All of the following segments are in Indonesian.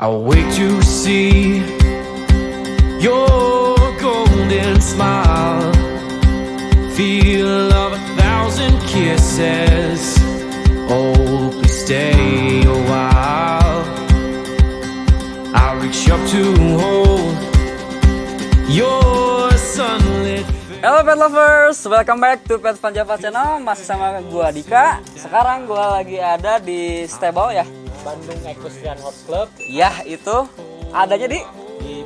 I'll wait to see your golden smile, feel of 1,000 kisses. Oh, please stay a while. I'll reach up to hold your sunlit face. Hello pet lovers, welcome back to Pet Fun Java Channel. Masih sama gua Dika. Sekarang gua lagi ada di stable ya, Bandung Equestrian Horse Club. ya itu adanya di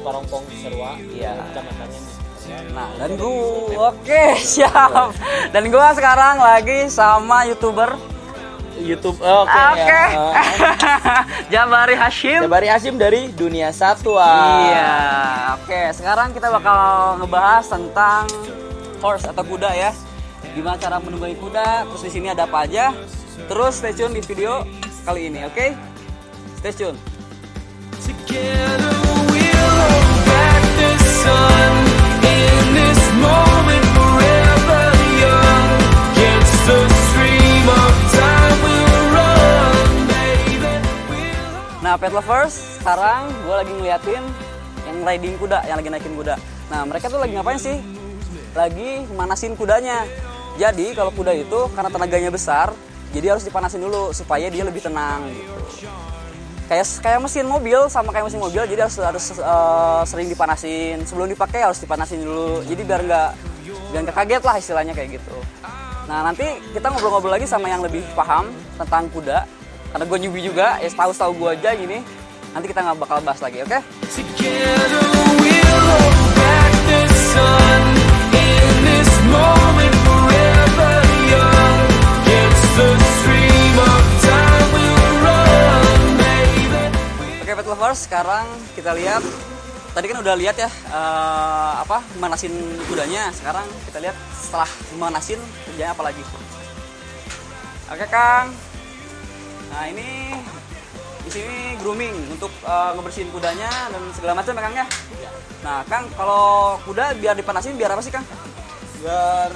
Parongpong Cisarua. Iya. Kecamatannya Cisarua. Nah, dan gua oke, siap. Dan gua sekarang lagi sama YouTuber. YouTube. Oke. Jabari Hashim. Jabari Hashim dari Dunia Satwa. Iya. Oke, sekarang kita bakal ngebahas tentang horse atau kuda ya. Gimana cara menunggangi kuda, terus di sini ada apa aja. Terus stay tune di video kali ini, oke? Stay tune. Together we'll hold back the sun in this moment forever young. Against the stream of time we'll run, baby. Nah, pet lovers, sekarang gue lagi ngeliatin yang riding kuda, yang lagi naikin kuda. Nah, mereka tuh lagi ngapain sih? Lagi manasin kudanya. Jadi, kalau kuda itu karena tenaganya besar, jadi harus dipanasin dulu supaya dia lebih tenang gitu. Kayak mesin mobil, sama kayak mesin mobil, jadi harus sering dipanasin. Sebelum dipakai harus dipanasin dulu. Jadi biar nggak kaget lah istilahnya kayak gitu. Nah, nanti kita ngobrol-ngobrol lagi sama yang lebih paham tentang kuda. Karena gue newbie juga, ya tahu gue aja gini. Nanti kita nggak bakal bahas lagi, oke? Together we'll hold back the sun in this moment forever young. Against the stream of time we'll run, baby. Oke, pet lovers, sekarang kita lihat. Tadi kan udah lihat ya manasin kudanya. Sekarang kita lihat setelah manasin kerjanya apa lagi. Oke, Kang. Nah, ini di sini grooming untuk ngebersihin kudanya dan segala macam ya, Kang ya. Nah, Kang, kalau kuda biar dipanasin biar apa sih, Kang? Biar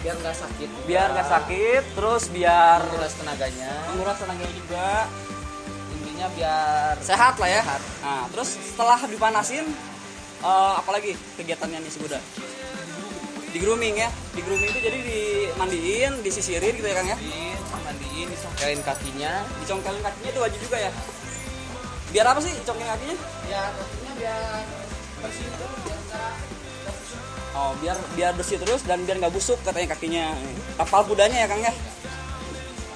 nggak sakit. Biar nggak sakit, terus biar Menguras tenaganya. menguras tenaganya juga, Intinya biar sehat lah ya. Sehat. Nah, terus setelah dipanasin, apalagi kegiatannya nih si kuda? Di grooming ya. Di grooming itu jadi dimandiin, disisirin gitu ya, Kang ya. mandiin, disongkelin kakinya. Dicongkelin kakinya itu wajib juga ya. Biar apa sih dicongkelin kakinya? Ya kakinya biar bersih dulu, biar nggak busuk. Oh, biar bersih terus dan biar nggak busuk katanya kakinya. Tapal kudanya ya, Kang ya.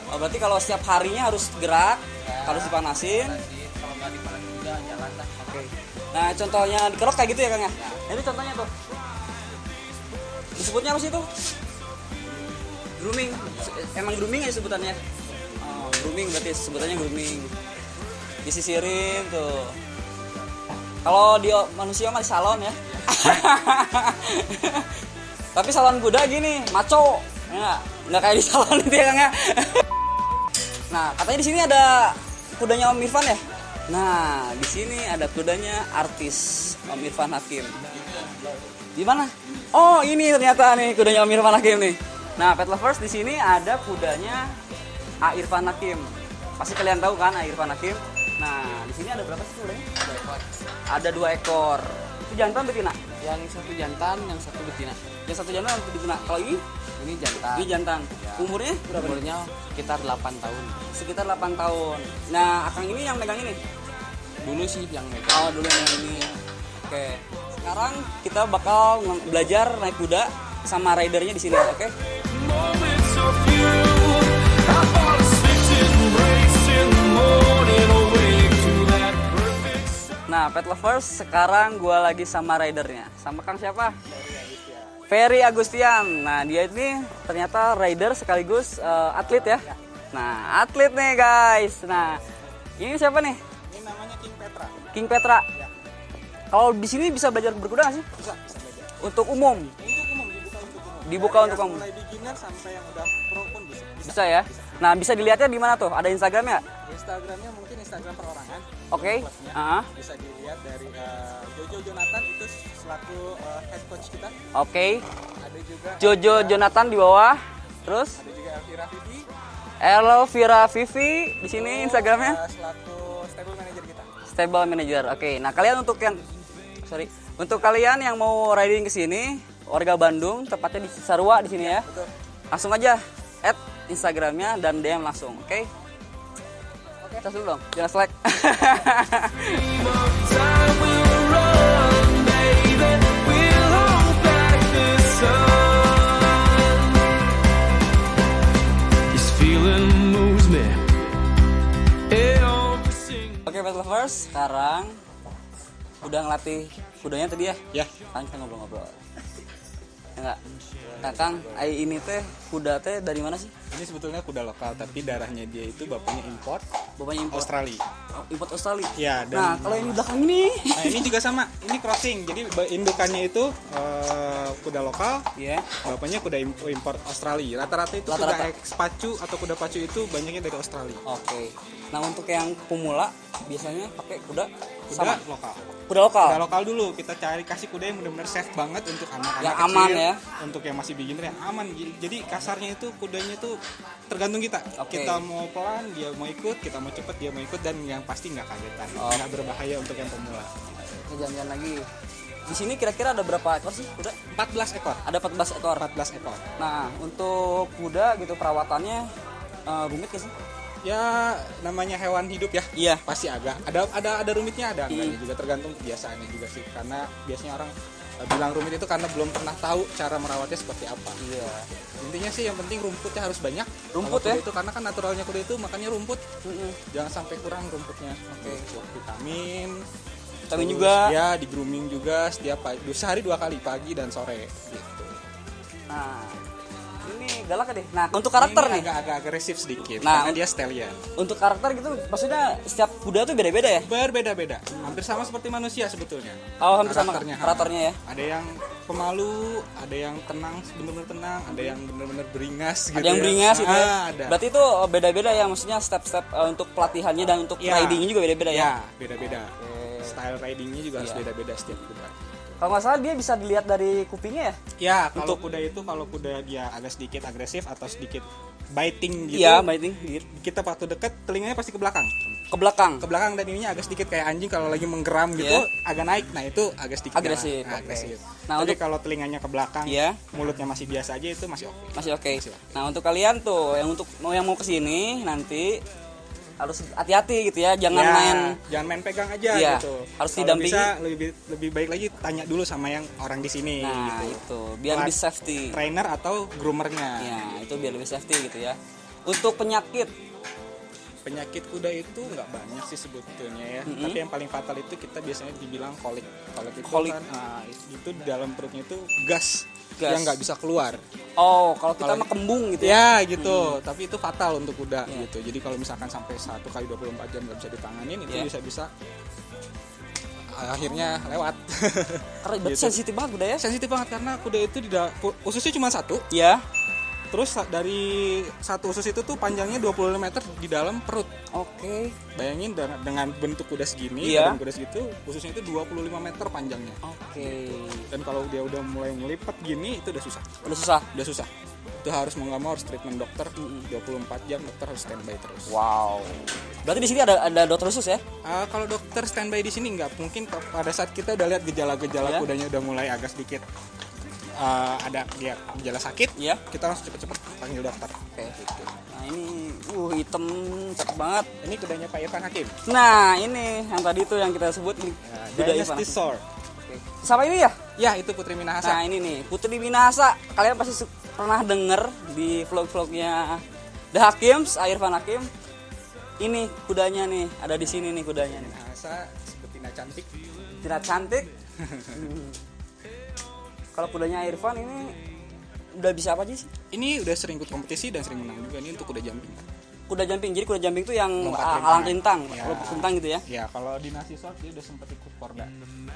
Oh, berarti kalau setiap harinya harus gerak, harus dipanasin. Kalau nggak dipanasin juga jalan lah. Oke. Nah, contohnya dikerok kayak gitu ya, Kang ya. Nah, ini contohnya tuh. Disebutnya apa sih itu? Grooming. Emang grooming ya sebutannya? Oh, grooming berarti sebutannya grooming. Disisirin tuh. Kalau di manusia mah di salon ya. Tapi salon kuda gini, maco. Ya, nggak kayak di salon itu ya, Kang ya. Nah, katanya di sini ada kudanya Om Irfan ya. Nah, di sini ada kudanya artis Om Irfan Hakim. Di mana? Oh, ini ternyata nih kudanya Om Irfan Hakim nih. Nah, pet lovers, di sini ada kudanya A Irfan Hakim. Pasti kalian tahu kan A Irfan Hakim. Nah, di sini ada berapa sih kudanya? 2 ekor. Ada 2 ekor. Itu jantan betina? Yang satu jantan, yang satu betina. Yang satu jantan, yang satu betina. Kalau Ini jantan. ini jantan. Ya. Umurnya berapa? Umurnya sekitar 8 tahun. Sekitar 8 tahun. Nah, Akang ini yang megang ini. Dulu sih yang megang. Oh, dulu yang ini. Oke. Sekarang kita bakal belajar naik kuda sama ridernya di sini, oke? Moments of you, I fall asleep to embrace in the morning, awake to that perfect sun. Nah, pet lovers, sekarang gua lagi sama ridernya. Sama Kang siapa? Ferry Agustian. Nah, dia ini ternyata rider sekaligus atlet ya. Nah, atlet nih guys. Nah, ini siapa nih? Ini namanya King Petra. King Petra. Kalau di sini bisa belajar berkuda nggak sih? Bisa belajar. Untuk umum? Untuk umum, dibuka untuk umum. Dibuka untuk umum. Mulai beginner sampai yang udah pro pun bisa. Bisa ya? Nah, bisa dilihatnya di mana tuh? Ada Instagramnya? Instagramnya mungkin Instagram perorangan. Oke. Klubnya. Ah, Bisa dilihat dari Jojo Jonathan itu selaku head coach kita. oke. Ada juga Jojo Jonathan di bawah. Terus ada juga Elvira Vivi. Elvira Vivi di sini Instagramnya. Selaku stable manager kita. Stable manager. Oke. Nah, untuk kalian yang mau riding ke sini, warga Bandung, tepatnya di Cisarua di sini ya. Betul. Langsung aja add Instagramnya dan DM langsung, oke? Oke, tes dulu dong, jangan slack. Time will run, baby. We'll hold back the sun. This feeling moves me every single. Oke, pet lovers, sekarang udah ngelatih kudanya tadi ya? Ya. Sekarang kita ngobrol-ngobrol. Enggak. Nah, Kang, ini teh kuda teh dari mana sih? Ini sebetulnya kuda lokal, tapi darahnya dia itu bapaknya import Bapaknya import Australia. Import Australia. Ya, dan Nah, kalau yang di belakang ini, nah, ini juga sama. Ini crossing. Jadi indukannya itu kuda lokal, ya. bapaknya kuda import Australia. Rata-rata itu Rata-rata. kuda pacu atau kuda pacu itu banyaknya dari Australia. Oke. Nah, untuk yang pemula biasanya pakai kuda Kuda sama lokal. kuda lokal. Kuda lokal dulu, kita kasih kuda yang benar-benar safe banget untuk anak-anak Yang kecil, aman ya. untuk yang masih beginner yang aman. Jadi kasarnya itu kudanya itu tergantung kita. Oke. Kita mau pelan, dia mau ikut, kita mau cepet, dia mau ikut, dan yang pasti nggak kagetan, nggak berbahaya untuk yang pemula. Oke, jalan-jalan lagi. Di sini kira-kira ada berapa ekor sih kuda? 14 ekor. Ada 14 ekor. 14 ekor. Nah, untuk kuda gitu perawatannya rumit gak sih? Ya namanya hewan hidup ya. Iya. Pasti ada rumitnya, ada enggaknya juga, tergantung kebiasaannya juga sih. Karena biasanya orang bilang rumit itu karena belum pernah tahu cara merawatnya seperti apa. Iya. Intinya sih yang penting rumputnya harus banyak. Rumput Kalau kuda ya? itu karena kan naturalnya kuda itu makannya rumput. Jangan sampai kurang rumputnya. Oke. Vitamin. Vitamin Terus, juga. Ya, di grooming juga sehari 2 kali, pagi dan sore gitu. Nah, ini galak deh. Nah, untuk karakter Ini nih. agak agresif sedikit Nah, karena dia stallion. Untuk karakter gitu, maksudnya setiap kuda tuh beda-beda ya? Berbeda-beda. Hampir sama seperti manusia sebetulnya. Oh, hampir sama Karakternya. karakternya ya. Ada yang pemalu, ada yang tenang, benar-benar tenang, ada yang benar-benar beringas gitu. Ada yang ya. beringas gitu ya. Ada. Berarti itu beda-beda ya, maksudnya step-step untuk pelatihannya dan untuk Ya. ridingnya juga beda-beda ya. Ya, beda-beda. Style ridingnya juga harus Iya. beda-beda setiap kuda. Kalau nggak salah dia bisa dilihat dari kupingnya ya? Ya, kalau kuda dia agak sedikit agresif atau sedikit biting gitu. Iya, biting gitu. Kita waktu deket telinganya pasti ke belakang. Ke belakang. Ke belakang, dan ininya agak sedikit kayak anjing kalau lagi menggeram gitu, Iya. agak naik. Nah, itu agak sedikit Agresif, galak. oke. Agresif. Nah, Tapi untuk- kalau telinganya ke belakang, Iya. mulutnya masih biasa aja, itu masih oke. Masih oke. Masih oke. Nah, untuk kalian tuh yang mau kesini nanti harus hati-hati gitu ya, jangan jangan main pegang aja Iya, gitu. harus Kalau didampingi. bisa lebih baik lagi tanya dulu sama yang orang di sini Nah, gitu. itu biar lebih safety. Trainer atau groomernya. Ya, itu biar lebih safety gitu ya. Untuk penyakit, Penyakit kuda itu nggak banyak sih sebetulnya ya. Tapi yang paling fatal itu kita biasanya dibilang kolik. Kolik itu Kolik. kan itu di dalam perutnya itu gas, Gas. yang nggak bisa keluar. oh kalau kita Kalau- mah kembung gitu ya. Ya gitu, tapi itu fatal untuk kuda Iya. gitu. Jadi kalau misalkan sampai 1 kali 24 jam nggak bisa ditanganin, itu Iya. bisa-bisa akhirnya lewat. Karena berarti Gitu. sensitif banget kuda ya. Sensitif banget karena kuda itu ususnya cuma 1. Ya. Terus dari satu usus itu tuh panjangnya 25 meter di dalam perut. Oke. Bayangin dengan bentuk kuda segini, Iya. badan kuda segitu, ususnya itu 25 meter panjangnya. Oke. Dan kalau dia udah mulai ngelipat gini, itu udah susah. Udah susah. Udah susah. Itu harus mau nggak mau harus treatment dokter 24 jam, dokter harus standby terus. Wow. Berarti di sini ada dokter khusus ya? Kalau dokter standby di sini nggak mungkin, pada saat kita udah lihat gejala-gejala Iya. kudanya udah mulai agak sedikit ada dia gejala sakit, Iya. kita langsung cepet-cepet panggil dokter. Oke. Nah, ini hitam cakep banget. Ini kudanya Pak Irfan Hakim. Nah, ini yang tadi tuh yang kita sebut nih. Kuda Irfan. Dynasty Sword. Oke. Siapa ini ya? Ya, itu Putri Minahasa. Nah, ini nih, Putri Minahasa. Kalian pasti pernah denger di vlog-vlognya The Hakims, Irfan Hakim. Ini kudanya nih, ada di sini nih kudanya nih. Minahasa sebetina cantik. Tidak cantik. Kalau kudanya Irfan ini udah bisa apa aja sih? Ini udah sering ikut kompetisi dan sering menang juga. Ini untuk kuda jumping. Kuda jumping. Jadi kuda jumping tuh yang Lompat alang rintangan. rintang, Ya. lompat rintang gitu ya. Ya, kalau Dynasty Sword dia udah sempat ikut Porda.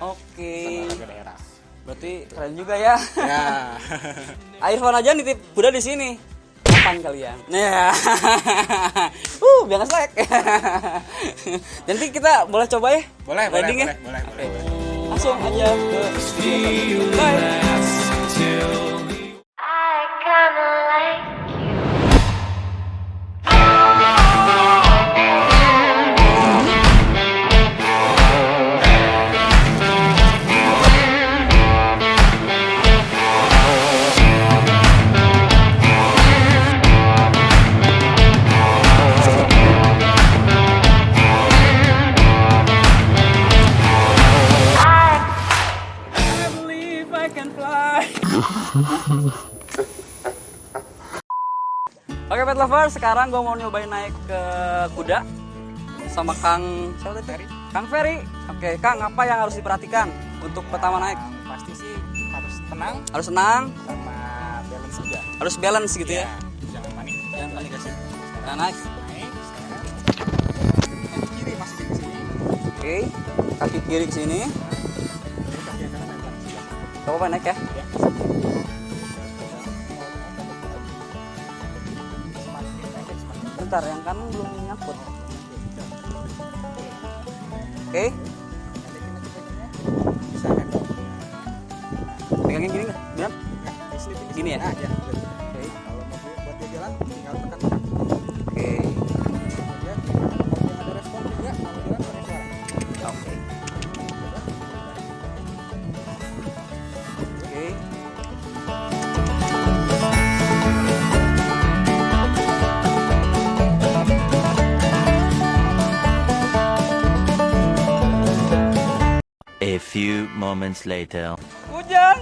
Oke. Olahraga daerah. Berarti keren juga ya. Ya. Irfan aja nitip kuda di sini. Kapan kalian? Nah, biar selek. Nanti kita boleh coba ya? Boleh, Riding ya? boleh. Langsung aja ke Feel Bye. lasts till I kinda like you. Oke pet lovers, sekarang gue mau nyobain naik ke kuda sama Kang siapa tadi? Kang Ferry. Oke, Kang, apa yang harus diperhatikan untuk pertama naik? Pasti sih harus tenang Harus senang, sama balance juga. harus balance gitu ya. Jangan panik. Jangan panik kasih. Nah, naik. Naik. Kaki kiri masih di sini. Oke, kaki kiri ke sini. Kaki kanan lempar. Gak apa-apa naik ya. Ya. Bentar, yang kanan belum nyangkut. Oke, Bisa kan? pegangin gini nggak? Benar? Gini ya? Nah, ya. Oke. Kalau mau buat dia jalan, tinggal tekan-tekan. Oke. Kemudian kalau dia ada respon juga, kalau jalan pakai suara. Oke. Oke. A few moments later. Hujan.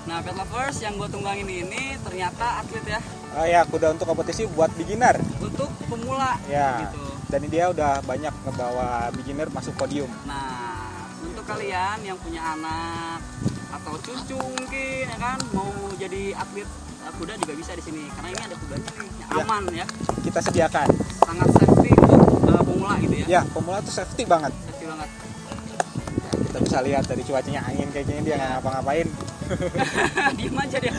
Nah, pet lovers yang gue tunggangin ini ternyata atlet ya, Oh ya, kuda untuk kompetisi buat beginner. untuk pemula Ya. gitu. Dan dia udah banyak ngebawa beginner masuk podium. Nah, untuk kalian yang punya anak atau cucu mungkin ya kan mau jadi atlet kuda juga bisa di sini karena ini ada kudanya nih yang Ya. aman ya, Kita sediakan. sangat safety untuk pemula gitu ya. Ya, pemula tuh safety banget. Safety banget. Kita bisa lihat dari cuacanya, angin kayak gini dia nggak ngapa-ngapain. Diam aja dia.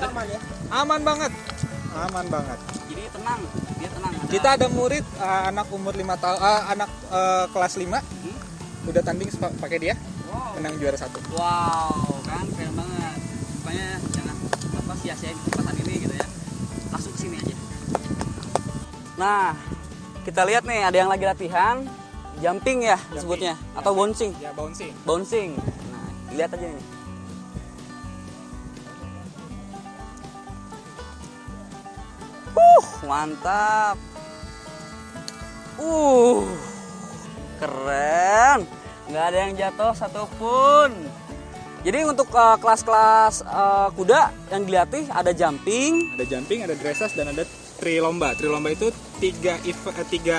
Aman ya? Aman banget. Aman banget. Jadi tenang, dia tenang. Kita ada murid anak umur 5 tahun, anak kelas 5 udah tanding pakai dia, Wow. menang juara 1. Wow, kan keren banget. Pokoknya jangan apa sia-siain kesempatan ini gitu ya. Langsung ke sini aja. Nah, kita lihat nih ada yang lagi latihan jumping ya disebutnya atau bouncing. Ya, bouncing. Bouncing. Nah, lihat aja ini. Mantap. Keren. Nggak ada yang jatuh satupun. Jadi untuk kelas-kelas kuda yang dilatih ada jumping, Ada jumping, ada dressage, dan ada trilomba. Trilomba itu tiga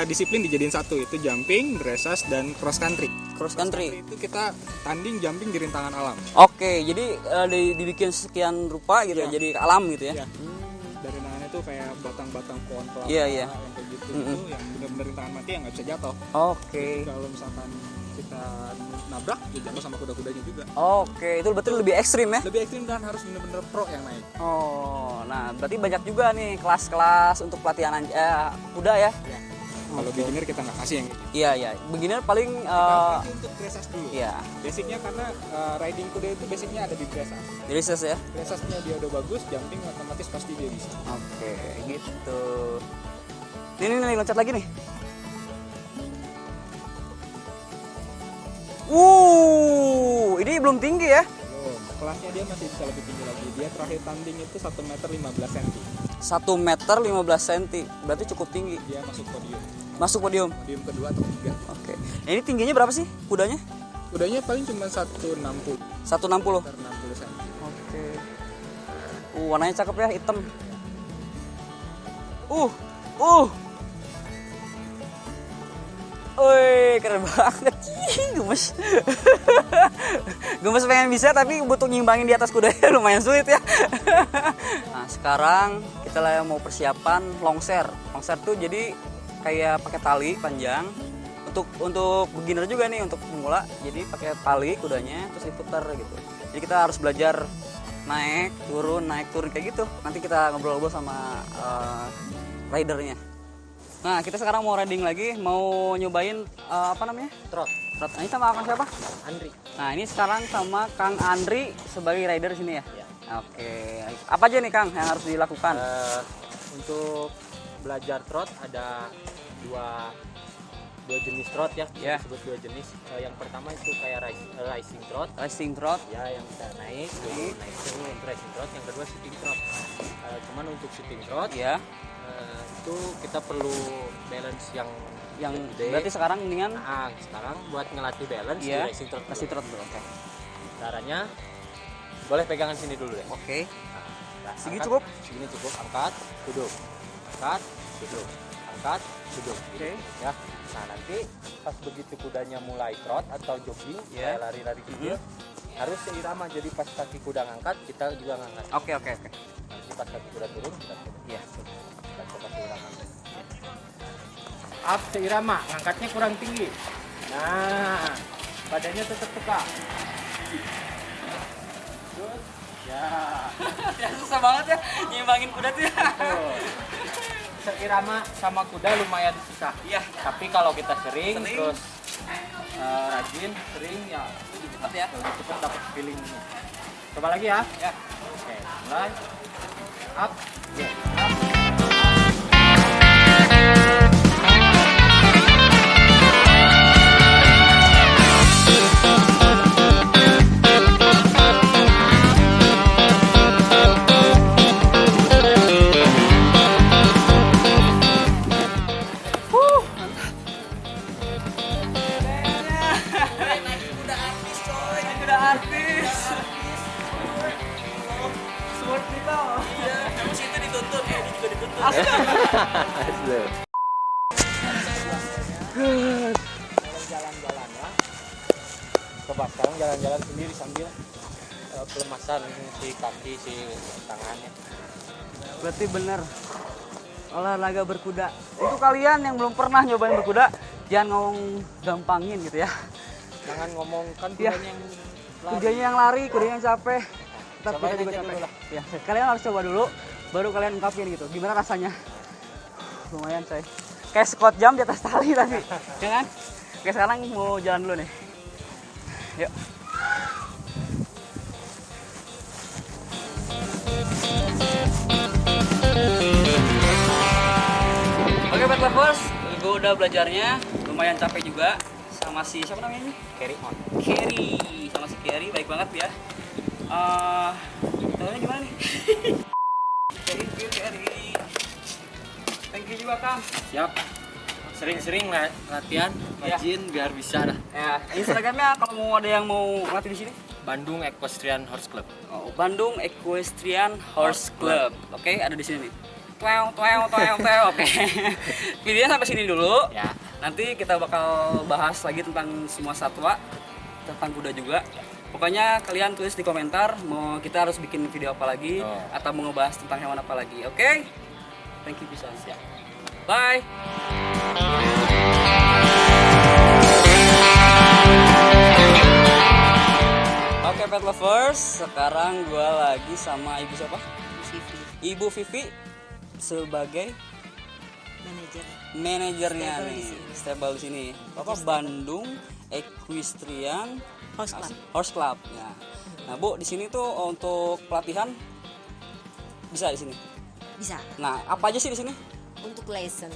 disiplin dijadiin satu, itu jumping, dressage, dan cross country. cross country. Itu kita tanding jumping di rintangan alam. Oke, jadi dibikin sekian rupa gitu ya, Iya. jadi alam gitu ya. Ya. Dari rintangannya tuh kayak batang-batang pohon kelapa, Iya, iya. yang kayak gitu, itu yang benar-benar rintangan mati yang nggak bisa jatuh. Oke. Kalau misalkan kita nabrak, ya jatuh sama kuda-kudanya juga. Oke, itu berarti lebih ekstrim ya. Lebih ekstrim dan harus benar-benar pro yang naik. Oh, nah berarti banyak juga nih kelas-kelas untuk pelatihan kuda ya. Ya. Kalau beginner kita nggak kasih yang kayak gitu. Iya, iya. Beginner paling Kita kasih untuk dressage dulu. iya, Basicnya karena riding kuda itu basicnya ada di dressage. dressage ya. Dressage-nya dia udah bagus, jumping otomatis pasti dia bisa. Oke, gitu. Nih, loncat lagi nih. Ini belum tinggi ya. Belum. Kelasnya dia masih bisa lebih tinggi lagi. Dia terakhir tanding itu 1 meter 15 cm. 1 meter 15 cm. Berarti cukup tinggi. Dia masuk podium. Masuk podium. Podium kedua atau ketiga. Oke. Nah, ini tingginya berapa sih kudanya? Kudanya paling cuma 160 160. meter 60 cm. Oke. Warnanya cakep ya, hitam. Wih, keren banget. Gemes. Gemes pengen bisa tapi butuh nyimbangin di atas kudanya lumayan sulit ya. Nah, sekarang kita lah mau persiapan longser. Longser tuh jadi kayak pakai tali panjang. Untuk beginner juga nih, untuk pemula. Jadi pakai tali kudanya terus diputar gitu. Jadi kita harus belajar naik turun kayak gitu. Nanti kita ngobrol-ngobrol sama ridernya. Nah, kita sekarang mau riding lagi, mau nyobain apa namanya? Trot. Nah, ini sama Kang siapa? Andri. Nah, ini sekarang sama Kang Andri sebagai rider di sini ya? Oke. Apa aja nih Kang yang harus dilakukan? Untuk belajar trot ada dua jenis trot ya, Ya. disebut dua jenis. Yang pertama itu kayak racing trot, Racing trot. ya yang kita naik itu untuk racing trot. Yang kedua shooting trot. Cuman untuk shooting trot Ya. itu kita perlu balance yang gede. berarti sekarang mendingan Nah, sekarang buat ngelatih balance di ya racing trot. kasih trot dulu. Oke. Caranya boleh pegangan sini dulu deh. Oke. Nah, Segini angkat, cukup? Segini cukup. Angkat, duduk. Angkat, duduk. Angkat, duduk. Oke. Ya. Nah, nanti pas begitu kudanya mulai trot atau jogging, Ya. kayak lari-lari kecil, harus seirama. Jadi pas kaki kuda ngangkat, kita juga ngangkat. Oke. Nanti pas kaki kuda turun, kita turun. Iya. Kita coba seirama. Up seirama, ngangkatnya kurang tinggi. Nah, badannya tetap tegak. Terus, ya. Ya susah banget ya nyimbangin kuda tuh ya. Tuh. Seirama sama kuda lumayan susah. Iya. Tapi kalau kita sering. Sering. Terus rajin, sering ya Lebih cepat ya. lebih cepat dapat feelingnya. Coba lagi ya. Ya. Oke, mulai. Up. Ya. Up. Kuda artis. Sport kita. Iya. Emang situ dituntut, ini juga dituntut. Jalan-jalan ya. Coba sekarang jalan-jalan sendiri sambil pelemasan si kaki, si tangannya. Berarti bener olahraga berkuda. Itu kalian yang belum pernah nyobain berkuda, jangan ngomong gampangin gitu ya. Jangan ngomong kan Iya. kudanya yang lari. Kudanya yang lari, kudanya yang capek. Tapi Cobain kita juga aja capek. dulu lah. Ya, kalian harus coba dulu, baru kalian ungkapin gitu. Gimana rasanya? Lumayan coy. Kayak squat jam di atas tali tadi, ya kan? Oke, sekarang mau jalan dulu nih. Yuk. Oke, Pet Lovers, gue udah belajarnya, lumayan capek juga sama si siapa namanya ini? Carry on. Kerry, sama si Kerry baik banget ya. Tahunya gimana nih? Kerry. Thank you juga Kang. Siap. Sering-sering latihan, Iya. rajin biar bisa dah. Ya, Instagramnya kalau mau ada yang mau latih di sini? Bandung Equestrian Horse Club. Oh, Bandung Equestrian Horse Club. Oke, ada di sini nih. Oke. Videonya sampai sini dulu. Ya. Nanti kita bakal bahas lagi tentang semua satwa, tentang kuda juga. Pokoknya kalian tulis di komentar mau kita harus bikin video apa lagi Oh. atau mau ngebahas tentang hewan apa lagi. Oke? Thank you bisa. Bye. Oke Pet Lovers, sekarang gue lagi sama ibu siapa? Vivi, Ibu Vivi sebagai manajer. manajernya Stable nih, di sini. stable di sini. Apa Bandung Equestrian Horse Club. Horse Club. Ya. Nah Bu, di sini tuh untuk pelatihan bisa di sini. Bisa. Nah apa aja sih di sini? Untuk lesson,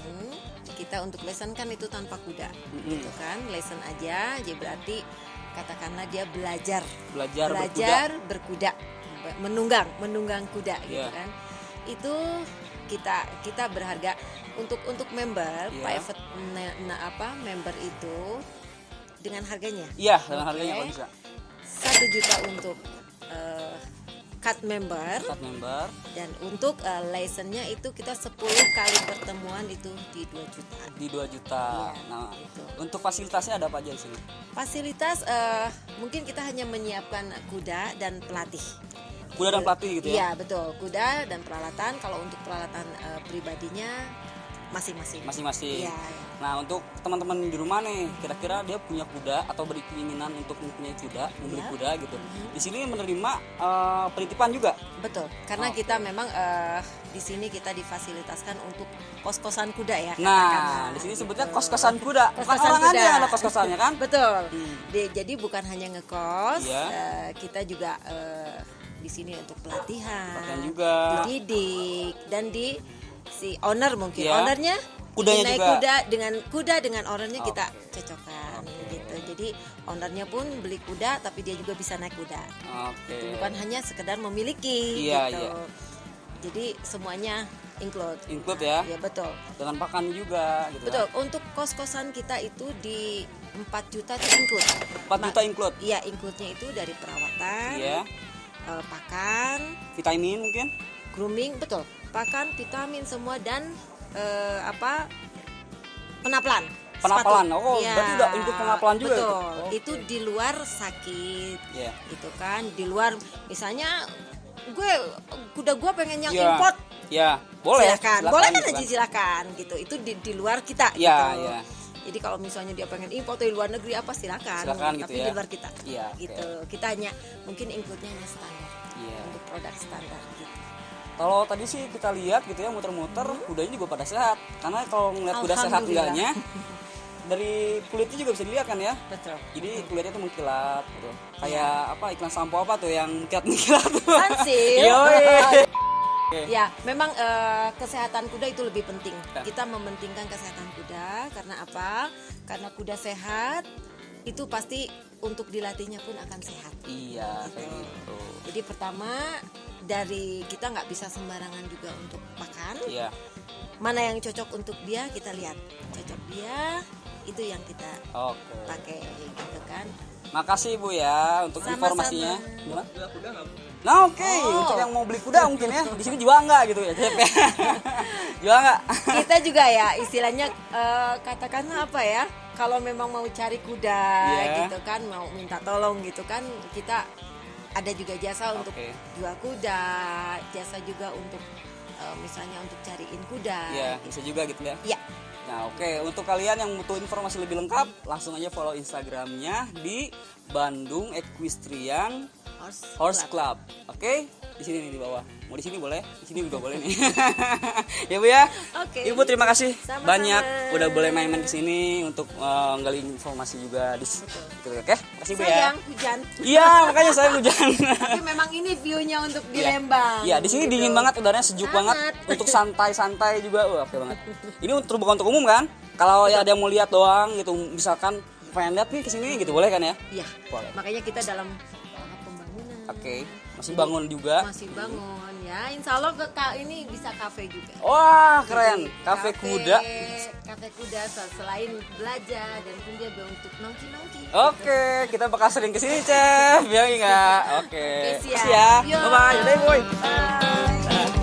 kita untuk lesson kan itu tanpa kuda, Mm-mm. gitu kan? Lesson aja, jadi berarti katakanlah dia belajar Belajar berkuda, menunggang kuda, gitu Iya. kan? Itu kita berharga untuk member Iya. private member itu dengan harganya. Iya, dengan harganya Oke. kalau bisa. 1 juta untuk card member. Start member. Dan untuk license-nya itu kita 10 kali pertemuan itu di 2 juta. Di 2 juta. Iya, Nah, gitu. untuk fasilitasnya ada apa aja di sini? Fasilitas mungkin kita hanya menyiapkan kuda dan pelatih. Kuda dan pelatih gitu ya? Iya, betul. Kuda dan peralatan. Kalau untuk peralatan pribadinya masing-masing. Masing-masing. Iya. Nah, untuk teman-teman di rumah nih, kira-kira dia punya kuda atau berkeinginan untuk mempunyai kuda, membeli Iya. kuda gitu. Di sini menerima penitipan juga. Betul. Karena Oke. kita memang di sini kita difasilitaskan untuk kos-kosan kuda ya. Nah, katakanlah, di sini gitu. sebutnya kos-kosan kuda. Bukan Kos-kosan orang aja kuda. yang ada kos-kosannya kan? Betul. Hmm. Jadi bukan hanya ngekos, Iya. kita juga di sini untuk pelatihan, Pelatihan juga. dididik dan di si owner mungkin Iya. ownernya Kudanya naik juga. kuda dengan ownernya kita Oke. cocokkan gitu. Jadi ownernya pun beli kuda tapi dia juga bisa naik kuda. Oke. Bukan hanya sekedar memiliki Iya, gitu. iya. Jadi semuanya Include ya. Ya betul. Dengan pakan juga gitu. Betul. Untuk kos-kosan kita itu di 4 juta itu include. 4 juta include. Iya, include-nya itu dari perawatan, Iya. pakan, Vitamin mungkin. grooming, betul. Pakan, vitamin semua dan penapelan. Penapelan. Sepatu. Oh, Iya, berarti udah include penapelan juga itu? Betul. Oke. Itu di luar sakit. Iya. Itu kan di luar misalnya kuda gue pengen yang Iya. import. Ya, boleh. Silakan. Boleh kan gitu aja silakan gitu. Itu di luar kita Iya, gitu. iya. Jadi kalau misalnya dia pengen import dari luar negeri apa silakan. Silakan gitu Tapi ya. di luar kita. Iya, oke. Gitu. Kita hanya mungkin include-nya hanya standar. Iya. Untuk produk standar gitu. Kalau tadi sih kita lihat gitu ya muter-muter, kudanya juga pada sehat. Karena kalau ngeliat kuda sehat Alhamdulillah. enggaknya, dari kulitnya juga bisa dilihat kan ya. Betul. Jadi kulitnya tuh mengkilat gitu. Kayak apa iklan sampo apa tuh yang mengkilat tuh. Sunsil. Yoi. Ya, memang kesehatan kuda itu lebih penting. Ya. Kita mementingkan kesehatan kuda karena apa? Karena kuda sehat itu pasti untuk dilatihnya pun akan sehat. Iya, kayak gitu. Jadi pertama dari kita nggak bisa sembarangan juga untuk makan. Iya. Mana yang cocok untuk dia kita lihat. Cocok dia itu yang kita Oke. pakai gitu kan. Makasih Bu ya untuk Sama-sama. informasinya. Gimana? Nah oke, Oh. untuk yang mau beli kuda mungkin ya di sini jual nggak gitu ya, Cep ya? Jual nggak? Kita juga ya istilahnya katakanlah apa ya? Kalau memang mau cari kuda Iya. gitu kan, mau minta tolong gitu kan, kita ada juga jasa untuk Oke. jual kuda, jasa juga untuk misalnya untuk cariin kuda. Iya, bisa juga gitu ya. Iya. Nah oke, untuk kalian yang butuh informasi lebih lengkap, langsung aja follow Instagramnya di Bandung Equestrian Horse Club. Oke, di sini nih di bawah. Mau di sini boleh, di sini juga boleh nih. Ya Bu ya. Oke. Ibu terima kasih Sama-sama. banyak udah boleh main-main ke sini untuk nggali informasi juga di gitu, oke? Makasih Bu ya. Sayang hujan. Iya, makanya saya hujan. Tapi memang ini view-nya untuk di Lembang. Iya, di sini gitu. dingin banget, udaranya sejuk Sangat. banget. Untuk santai-santai juga, wah oke banget. Ini bukan untuk umum kan? Kalau ya ada yang mau lihat doang gitu, misalkan pengen lihat nih ke sini gitu, boleh kan ya? Iya. Boleh. Makanya kita dalam tahap pembangunan. Oke, masih bangun juga. Masih bangun ya. Insya Allah ini bisa kafe juga. Wah, keren. Jadi, Kafe kuda. Kafe kuda selain belajar dan pun dia untuk nongki-nongki. Oke, kita bakal sering ke sini, Chef. Ya enggak? Oke. Oke, siap. Makasih ya. Yo. Bye-bye. Dadah, boy. Bye.